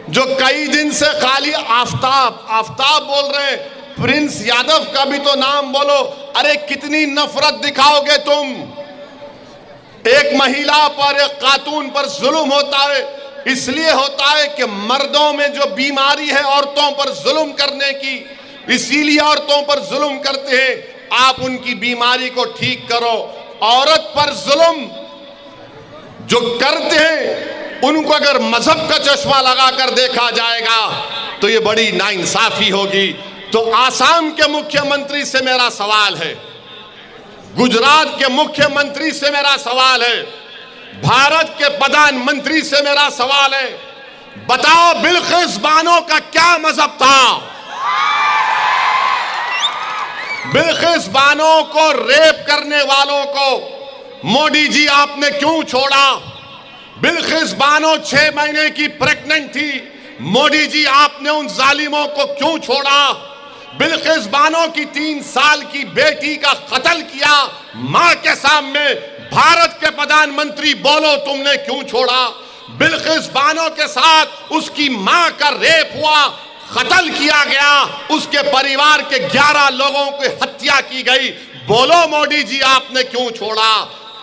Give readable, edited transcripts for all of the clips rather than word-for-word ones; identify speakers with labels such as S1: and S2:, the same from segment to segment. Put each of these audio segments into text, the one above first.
S1: जो कई दिन से खाली आफताब आफताब बोल रहे हैं, प्रिंस यादव का भी तो नाम बोलो। अरे कितनी नफरत दिखाओगे तुम। एक महिला पर, एक खातून पर जुल्म होता है, इसलिए होता है कि मर्दों में जो बीमारी है औरतों पर जुल्म करने की, इसीलिए औरतों पर जुल्म करते हैं। आप उनकी बीमारी को ठीक करो। औरत पर जुल्म जो करते हैं उनको अगर मजहब का चश्मा लगाकर देखा जाएगा तो ये बड़ी नाइंसाफी होगी। तो आसाम के मुख्यमंत्री से मेरा सवाल है, गुजरात के मुख्यमंत्री से मेरा सवाल है, भारत के प्रधानमंत्री से मेरा सवाल है, बताओ बिल्किस बानो का क्या मजहब था? बिल्किस बानो को रेप करने वालों को मोदी जी आपने क्यों छोड़ा? बिल्किस बानो 6 महीने की प्रेग्नेंट थी, मोदी जी आपने उन जालिमों को क्यों छोड़ा? बिल्किस बानो की 3 साल की बेटी का कत्ल किया मां के सामने, भारत के प्रधानमंत्री बोलो तुमने क्यों छोड़ा? बिल्किस बानो के साथ उसकी मां का रेप हुआ, कत्ल किया गया, उसके परिवार के 11 लोगों की हत्या की गई, बोलो मोदी जी आपने क्यों छोड़ा?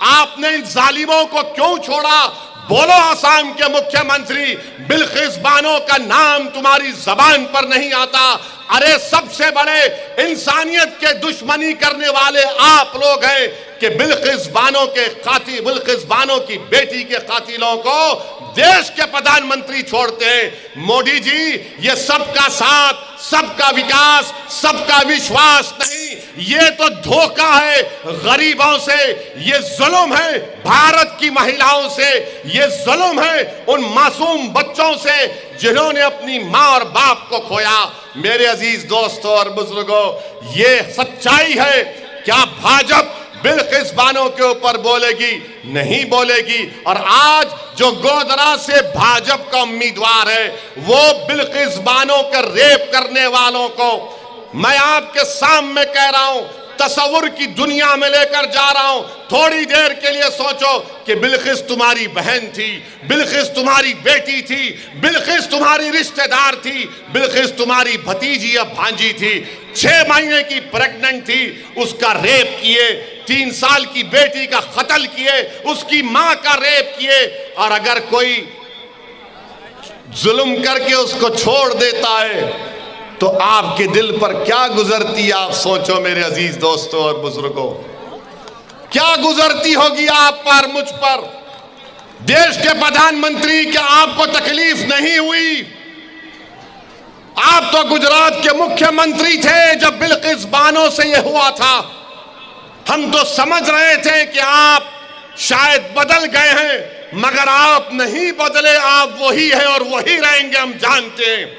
S1: आपने इन जालिमों को क्यों छोड़ा? बोलो आसाम के मुख्यमंत्री, बिल्किस बानो का नाम तुम्हारी जबान पर नहीं आता। अरे सबसे बड़े इंसानियत के दुश्मनी करने वाले आप लोग हैं कि बिल्किस बानो के कातिल, बिल्किस बानो की बेटी के कातिलों को देश के प्रधानमंत्री छोड़ते हैं। मोदी जी, ये सबका साथ, सबका विकास, सबका विश्वास नहीं, ये तो धोखा है गरीबों से, ये जुल्म है भारत की महिलाओं से, ये जुल्म है उन मासूम बच्चों से जिन्होंने अपनी मां और बाप को खोया। मेरे अजीज दोस्तों और बुजुर्गों, ये सच्चाई है। क्या भाजपा बिल्किस बानो के ऊपर बोलेगी? नहीं बोलेगी। और आज जो गोधरा से भाजपा का उम्मीदवार है वो बिल्किस बानो के रेप करने वालों को मैं आपके सामने कह रहा हूं, तस्वुर की दुनिया में लेकर जा रहा हूं। थोड़ी देर के लिए सोचो कि बिल्किस तुम्हारी बहन थी, बिल्किस तुम्हारी बेटी थी, बिल्किस तुम्हारी रिश्तेदार थी, बिल्किस तुम्हारी भतीजी या भांजी थी, 6 महीने की प्रेग्नेंट थी, उसका रेप किए, 3 साल की बेटी का कत्ल किए, उसकी मां का रेप किए, और अगर कोई जुल्म करके उसको छोड़ देता है तो आपके दिल पर क्या गुजरती आप सोचो मेरे अजीज दोस्तों और बुजुर्गों। क्या गुजरती होगी आप पर, मुझ पर? देश के प्रधानमंत्री, क्या आपको तकलीफ नहीं हुई? आप तो गुजरात के मुख्यमंत्री थे जब बिल्किस बानो से यह हुआ था। हम तो समझ रहे थे कि आप शायद बदल गए हैं, मगर आप नहीं बदले, आप वही हैं और वही रहेंगे, हम जानते हैं।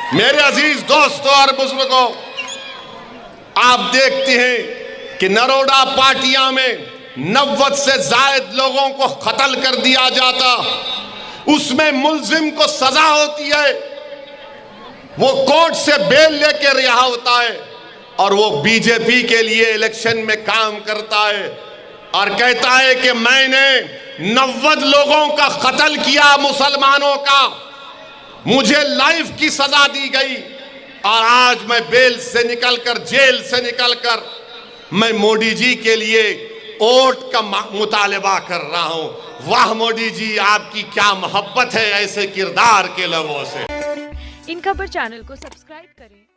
S1: मेरे अजीज दोस्तों और बुजुर्गों, आप देखते हैं कि नरोडा पाटिया में 90 से ज्यादा लोगों को कत्ल कर दिया जाता, उसमें मुल्जिम को सजा होती है, वो कोर्ट से बेल लेकर रिहा होता है और वो बीजेपी के लिए इलेक्शन में काम करता है और कहता है कि मैंने 90 लोगों का कत्ल किया, मुसलमानों का, मुझे लाइफ की सजा दी गई और आज मैं बेल से निकलकर, जेल से निकलकर मैं मोदी जी के लिए वोट का मुतालबा कर रहा हूं। वाह मोदी जी, आपकी क्या मोहब्बत है ऐसे किरदार के लोगों से।
S2: इन खबर चैनल को सब्सक्राइब करें।